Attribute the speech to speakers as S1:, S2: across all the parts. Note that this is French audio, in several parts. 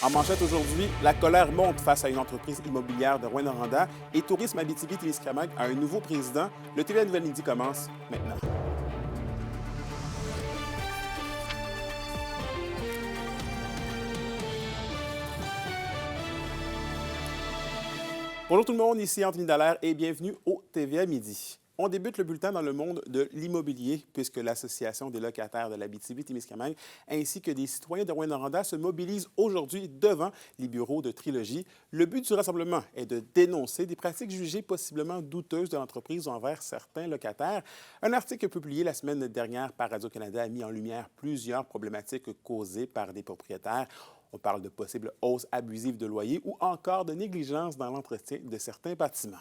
S1: En manchette aujourd'hui, la colère monte face à une entreprise immobilière de Rouyn-Noranda et Tourisme Abitibi-Témiscamingue a un nouveau président. Le TVA Nouvelle Midi commence maintenant. Bonjour tout le monde, ici Anthony Dallaire et bienvenue au TVA Midi. On débute le bulletin dans le monde de l'immobilier puisque l'Association des locataires de l'Abitibi-Témiscamingue ainsi que des citoyens de Rouyn-Noranda se mobilisent aujourd'hui devant les bureaux de Trilogie. Le but du rassemblement est de dénoncer des pratiques jugées possiblement douteuses de l'entreprise envers certains locataires. Un article publié la semaine dernière par Radio-Canada a mis en lumière plusieurs problématiques causées par des propriétaires. On parle de possibles hausses abusives de loyers ou encore de négligence dans l'entretien de certains bâtiments.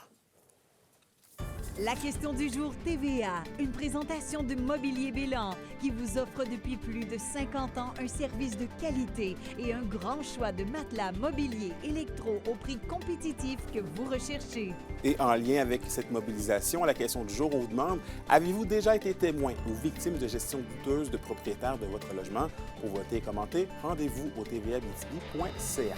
S2: La question du jour TVA, une présentation de Mobilier Bélan qui vous offre depuis plus de 50 ans un service de qualité et un grand choix de matelas mobilier électro au prix compétitif que vous recherchez.
S1: Et en lien avec cette mobilisation, la question du jour, on vous demande, avez-vous déjà été témoin ou victime de gestion douteuse de propriétaires de votre logement? Pour voter et commenter, rendez-vous au tvabitibi.ca.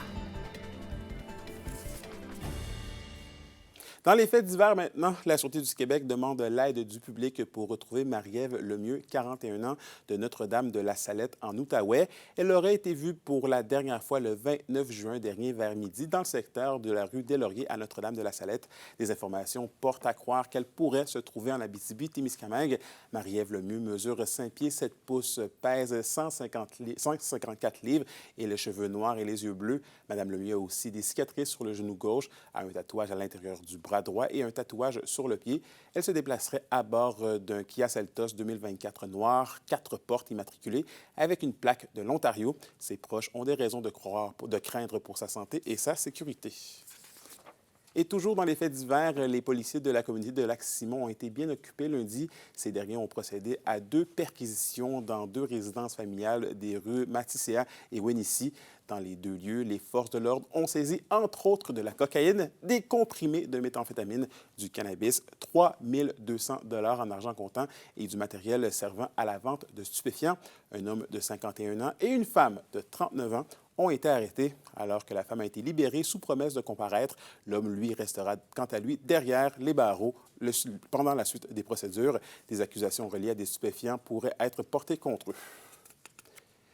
S1: Dans les faits divers maintenant, la Sûreté du Québec demande l'aide du public pour retrouver Marie-Ève Lemieux, 41 ans, de Notre-Dame de la Salette en Outaouais. Elle aurait été vue pour la dernière fois le 29 juin dernier vers midi dans le secteur de la rue des Lauriers à Notre-Dame de la Salette. Des informations portent à croire qu'elle pourrait se trouver en Abitibi-Témiscamingue. Marie-Ève Lemieux mesure 5 pieds 7 pouces, pèse 154 livres et les cheveux noirs et les yeux bleus. Madame Lemieux a aussi des cicatrices sur le genou gauche, a un tatouage à l'intérieur du bras droit et un tatouage sur le pied. Elle se déplacerait à bord d'un Kia Seltos 2024 noir, 4 portes immatriculées, avec une plaque de l'Ontario. Ses proches ont des raisons de craindre pour sa santé et sa sécurité. Et toujours dans les faits divers, les policiers de la communauté de Lac-Simon ont été bien occupés lundi. Ces derniers ont procédé à 2 perquisitions dans 2 résidences familiales des rues Matisséa et Wenissy. Dans les 2 lieux, les forces de l'ordre ont saisi, entre autres, de la cocaïne, des comprimés de méthamphétamine, du cannabis, 3 200 $ en argent comptant et du matériel servant à la vente de stupéfiants. Un homme de 51 ans et une femme de 39 ans ont été arrêtés alors que la femme a été libérée sous promesse de comparaître. L'homme, lui, restera quant à lui derrière les barreaux pendant la suite des procédures. Des accusations reliées à des stupéfiants pourraient être portées contre eux.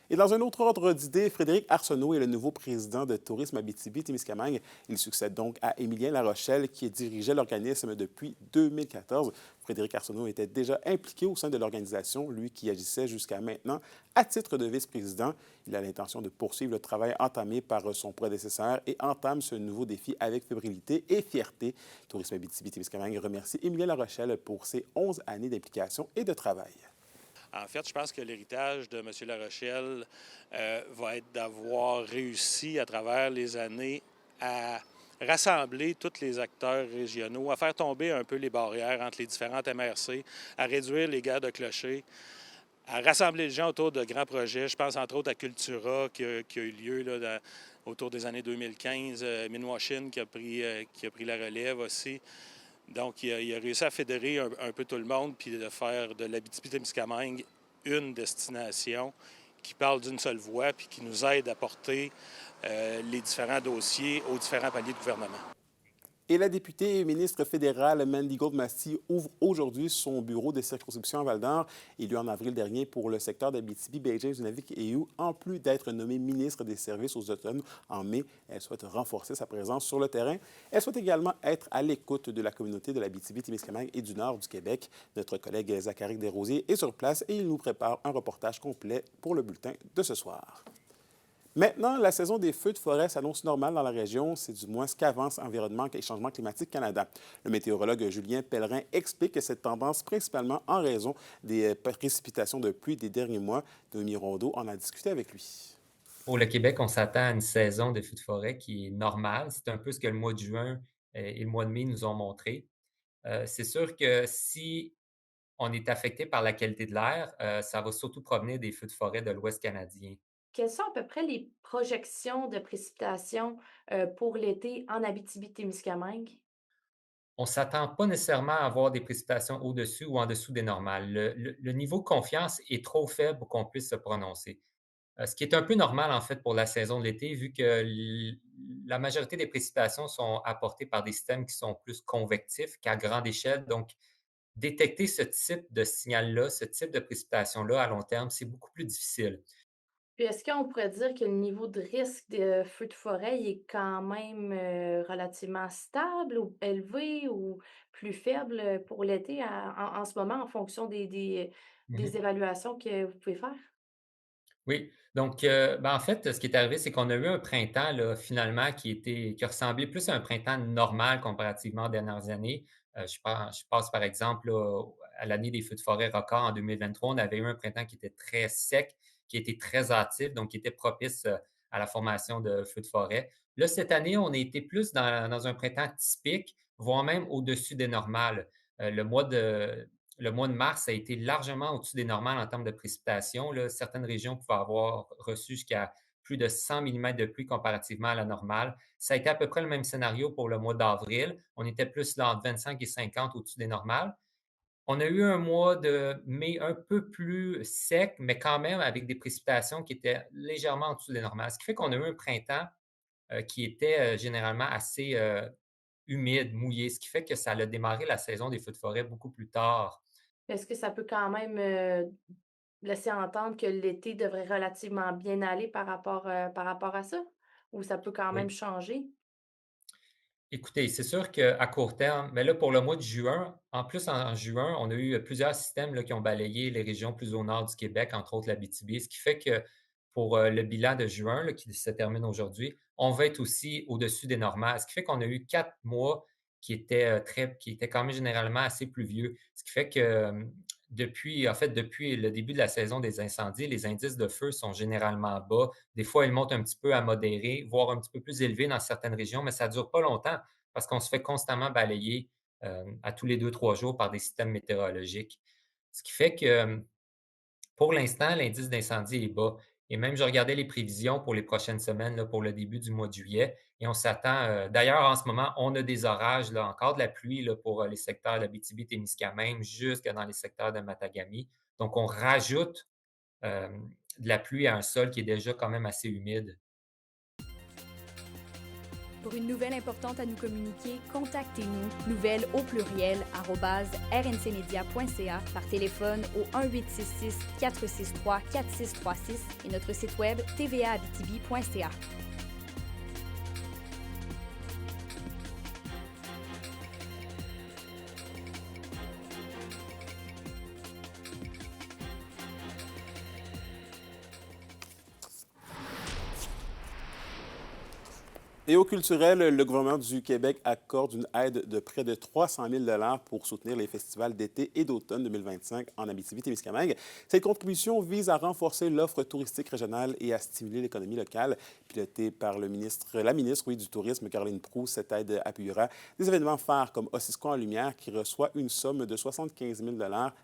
S1: Et dans un autre ordre d'idées, Frédéric Arsenault est le nouveau président de Tourisme Abitibi-Témiscamingue. Il succède donc à Émilien Larochelle, qui dirigeait l'organisme depuis 2014. Frédéric Arsenault était déjà impliqué au sein de l'organisation, lui qui agissait jusqu'à maintenant à titre de vice-président. Il a l'intention de poursuivre le travail entamé par son prédécesseur et entame ce nouveau défi avec fébrilité et fierté. Tourisme Abitibi-Témiscamingue remercie Émilien Larochelle pour ses 11 années d'implication et de travail.
S3: En fait, je pense que l'héritage de M. Larochelle va être d'avoir réussi à travers les années à rassembler tous les acteurs régionaux, à faire tomber un peu les barrières entre les différentes MRC, à réduire les guerres de clochers, à rassembler les gens autour de grands projets. Je pense entre autres à Cultura qui a eu lieu là, autour des années 2015, Minwashin qui a pris la relève aussi. Donc, il a réussi à fédérer un peu tout le monde puis de faire de l'Abitibi-Témiscamingue une destination qui parle d'une seule voix puis qui nous aide à porter les différents dossiers aux différents paliers de gouvernement.
S1: Et la députée et ministre fédérale Mandy Gold-Masty ouvre aujourd'hui son bureau de circonscription à Val-d'Or, élu en avril dernier pour le secteur d'Abitibi, Baie-James, Nunavik et EU. En plus d'être nommée ministre des Services aux Autochtones en mai, elle souhaite renforcer sa présence sur le terrain. Elle souhaite également être à l'écoute de la communauté de l'Abitibi-Témiscamingue et du nord du Québec. Notre collègue Zachary Desrosiers est sur place et il nous prépare un reportage complet pour le bulletin de ce soir. Maintenant, la saison des feux de forêt s'annonce normale dans la région. C'est du moins ce qu'avance Environnement et Changement climatique Canada. Le météorologue Julien Pellerin explique cette tendance principalement en raison des précipitations de pluie des derniers mois. Noémie Rondeau en a discuté avec lui.
S4: Pour le Québec, on s'attend à une saison de feux de forêt qui est normale. C'est un peu ce que le mois de juin et le mois de mai nous ont montré. C'est sûr que si on est affecté par la qualité de l'air, ça va surtout provenir des feux de forêt de l'Ouest canadien.
S5: Quelles sont à peu près les projections de précipitations, pour l'été en Abitibi-Témiscamingue?
S4: On ne s'attend pas nécessairement à avoir des précipitations au-dessus ou en dessous des normales. Le niveau de confiance est trop faible pour qu'on puisse se prononcer. Ce qui est un peu normal, en fait, pour la saison de l'été, vu que la majorité des précipitations sont apportées par des systèmes qui sont plus convectifs qu'à grande échelle. Donc, détecter ce type de signal-là, ce type de précipitation-là à long terme, c'est beaucoup plus difficile.
S5: Puis est-ce qu'on pourrait dire que le niveau de risque de feu de forêt, il est quand même, relativement stable ou élevé ou plus faible, pour l'été en ce moment en fonction des
S4: Mhm.
S5: évaluations que vous pouvez faire?
S4: Oui, donc, en fait, ce qui est arrivé, c'est qu'on a eu un printemps, là, finalement, qui ressemblait plus à un printemps normal comparativement aux dernières années. Je passe, par exemple, là, à l'année des feux de forêt record en 2023. On avait eu un printemps qui était très sec, qui était très hâtif, donc qui était propice, à la formation de feux de forêt. Là, cette année, on a été plus dans un printemps typique, voire même au-dessus des normales. Le mois de mars a été largement au-dessus des normales en termes de précipitations, là. Certaines régions pouvaient avoir reçu jusqu'à plus de 100 millimètres de pluie comparativement à la normale. Ça a été à peu près le même scénario pour le mois d'avril. On était plus là entre 25 et 50 au-dessus des normales. On a eu un mois de mai un peu plus sec, mais quand même avec des précipitations qui étaient légèrement en dessous des normales. Ce qui fait qu'on a eu un printemps qui était généralement assez humide, mouillé, ce qui fait que ça a démarré la saison des feux de forêt beaucoup plus tard.
S5: Est-ce que ça peut quand même, laisser entendre que l'été devrait relativement bien aller par rapport à ça? Ou ça peut quand même
S4: Oui.
S5: changer?
S4: Écoutez, c'est sûr qu'à court terme, mais là, pour le mois de juin, en plus, en juin, on a eu plusieurs systèmes là, qui ont balayé les régions plus au nord du Québec, entre autres l'Abitibi, ce qui fait que pour le bilan de juin, là, qui se termine aujourd'hui, on va être aussi au-dessus des normales, ce qui fait qu'on a eu 4 mois qui étaient quand même généralement assez pluvieux, ce qui fait que depuis le début de la saison des incendies, les indices de feu sont généralement bas. Des fois, ils montent un petit peu à modérés, voire un petit peu plus élevés dans certaines régions, mais ça ne dure pas longtemps parce qu'on se fait constamment balayer à tous les 2, 3 jours par des systèmes météorologiques. Ce qui fait que pour l'instant, l'indice d'incendie est bas. Et même, je regardais les prévisions pour les prochaines semaines, là, pour le début du mois de juillet. Et on s'attend. D'ailleurs, en ce moment, on a des orages, là, encore de la pluie là, pour les secteurs d'Abitibi-Témiscamingue, jusque dans les secteurs de Matagami. Donc, on rajoute euh, de la pluie à un sol qui est déjà quand même assez humide.
S6: Pour une nouvelle importante à nous communiquer, contactez-nous, nouvelles au pluriel, @rncmedia.ca, par téléphone au 1-866-463-4636 et notre site web tvaabitibi.ca.
S1: Et au culturel, le gouvernement du Québec accorde une aide de près de 300 000 pour soutenir les festivals d'été et d'automne 2025 en Abitibi-Témiscamingue. Cette contribution vise à renforcer l'offre touristique régionale et à stimuler l'économie locale. Pilotée par la ministre du Tourisme, Caroline Proulx, cette aide appuiera des événements phares comme Ossisco en Lumière, qui reçoit une somme de 75 000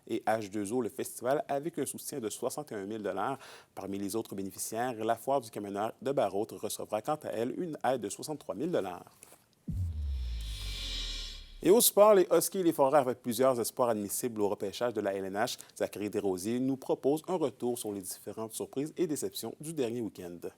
S1: et H2O, le festival, avec un soutien de 61 000 Parmi les autres bénéficiaires, la Foire du camionneur de Barrault recevra quant à elle une aide de 63 000 Et au sport, les Huskies et les Foreurs, avec plusieurs espoirs admissibles au repêchage de la LNH, Zachary Desrosiers nous propose un retour sur les différentes surprises et déceptions du dernier week-end.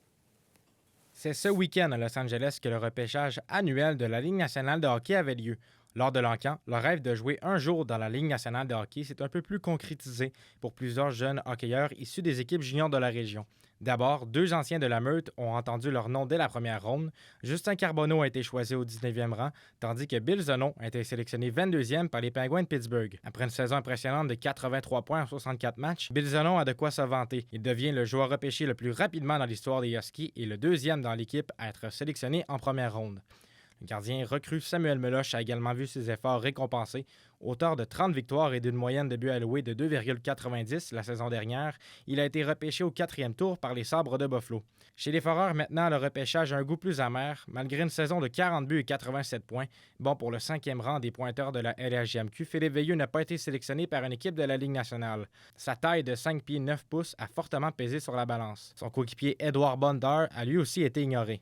S7: C'est ce week-end à Los Angeles que le repêchage annuel de la Ligue nationale de hockey avait lieu. Lors de l'encan, le rêve de jouer un jour dans la Ligue nationale de hockey s'est un peu plus concrétisé pour plusieurs jeunes hockeyeurs issus des équipes juniors de la région. D'abord, 2 anciens de la Meute ont entendu leur nom dès la première ronde. Justin Carbonneau a été choisi au 19e rang, tandis que Bill Zenon a été sélectionné 22e par les Penguins de Pittsburgh. Après une saison impressionnante de 83 points en 64 matchs, Bill Zenon a de quoi se vanter. Il devient le joueur repêché le plus rapidement dans l'histoire des Huskies et le 2e dans l'équipe à être sélectionné en première ronde. Le gardien recru Samuel Meloche a également vu ses efforts récompensés. Auteur de 30 victoires et d'une moyenne de buts alloués de 2,90 la saison dernière, il a été repêché au 4e tour par les Sabres de Buffalo. Chez les Foreurs, maintenant, le repêchage a un goût plus amer. Malgré une saison de 40 buts et 87 points, bon pour le 5e rang des pointeurs de la LHJMQ, Philippe Veilleux n'a pas été sélectionné par une équipe de la Ligue nationale. Sa taille de 5 pieds 9 pouces a fortement pesé sur la balance. Son coéquipier Edouard Bondar a lui aussi été ignoré.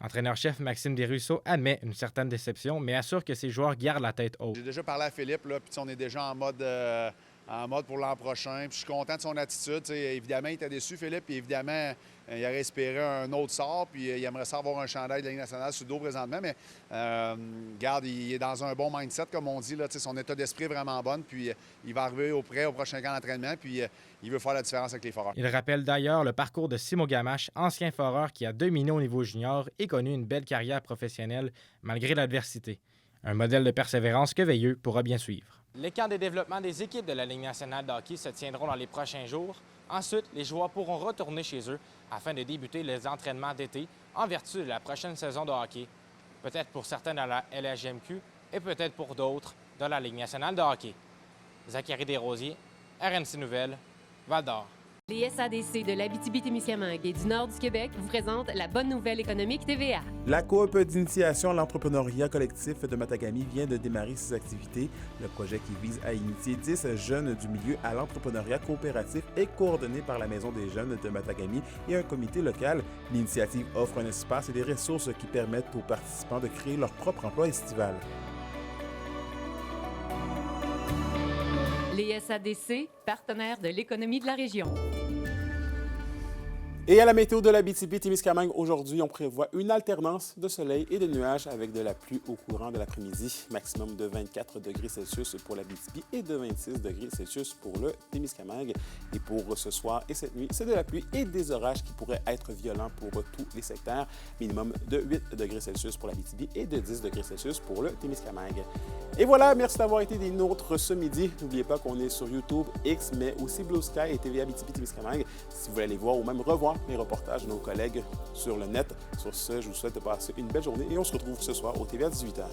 S7: Entraîneur-chef Maxime Desruisseaux admet une certaine déception, mais assure que ses joueurs gardent la tête haute.
S8: J'ai déjà parlé à Philippe, là, puis on est déjà en mode pour l'an prochain. Puis je suis content de son attitude. T'sais, évidemment, il était déçu, Philippe, puis évidemment, il aurait espéré un autre sort, puis il aimerait ça avoir un chandail de la Ligue nationale sur le dos présentement, mais regarde, il est dans un bon mindset, comme on dit, là, son état d'esprit est vraiment bon, puis il va arriver au prochain camp d'entraînement, puis il veut faire la différence avec les foreurs.
S7: Il rappelle d'ailleurs le parcours de Simo Gamache, ancien foreur qui a dominé au niveau junior et connu une belle carrière professionnelle malgré l'adversité. Un modèle de persévérance que Veilleux pourra bien suivre. Les camps de développement des équipes de la Ligue nationale de hockey se tiendront dans les prochains jours. Ensuite, les joueurs pourront retourner chez eux afin de débuter les entraînements d'été en vertu de la prochaine saison de hockey. Peut-être pour certains dans la LHJMQ et peut-être pour d'autres dans la Ligue nationale de hockey. Zachary Desrosiers, RNC Nouvelles, Val-d'Or.
S9: Les SADC de l'Abitibi-Témiscamingue et du nord du Québec vous présentent la bonne nouvelle économique TVA.
S1: La coop d'initiation à l'entrepreneuriat collectif de Matagami vient de démarrer ses activités. Le projet qui vise à initier 10 jeunes du milieu à l'entrepreneuriat coopératif est coordonné par la Maison des jeunes de Matagami et un comité local. L'initiative offre un espace et des ressources qui permettent aux participants de créer leur propre emploi estival.
S9: Les SADC, partenaires de l'économie de la région.
S1: Et à la météo de l'Abitibi-Témiscamingue, aujourd'hui, on prévoit une alternance de soleil et de nuages avec de la pluie au courant de l'après-midi. Maximum de 24 degrés Celsius pour l'Abitibi et de 26 degrés Celsius pour le Témiscamingue. Et pour ce soir et cette nuit, c'est de la pluie et des orages qui pourraient être violents pour tous les secteurs. Minimum de 8 degrés Celsius pour l'Abitibi et de 10 degrés Celsius pour le Témiscamingue. Et voilà, merci d'avoir été des nôtres ce midi. N'oubliez pas qu'on est sur YouTube, X, mais aussi Blue Sky et TVA Abitibi-Témiscamingue. Si vous voulez aller voir ou même revoir les reportages de nos collègues sur le net. Sur ce, je vous souhaite de passer une belle journée et on se retrouve ce soir au TVA 18h.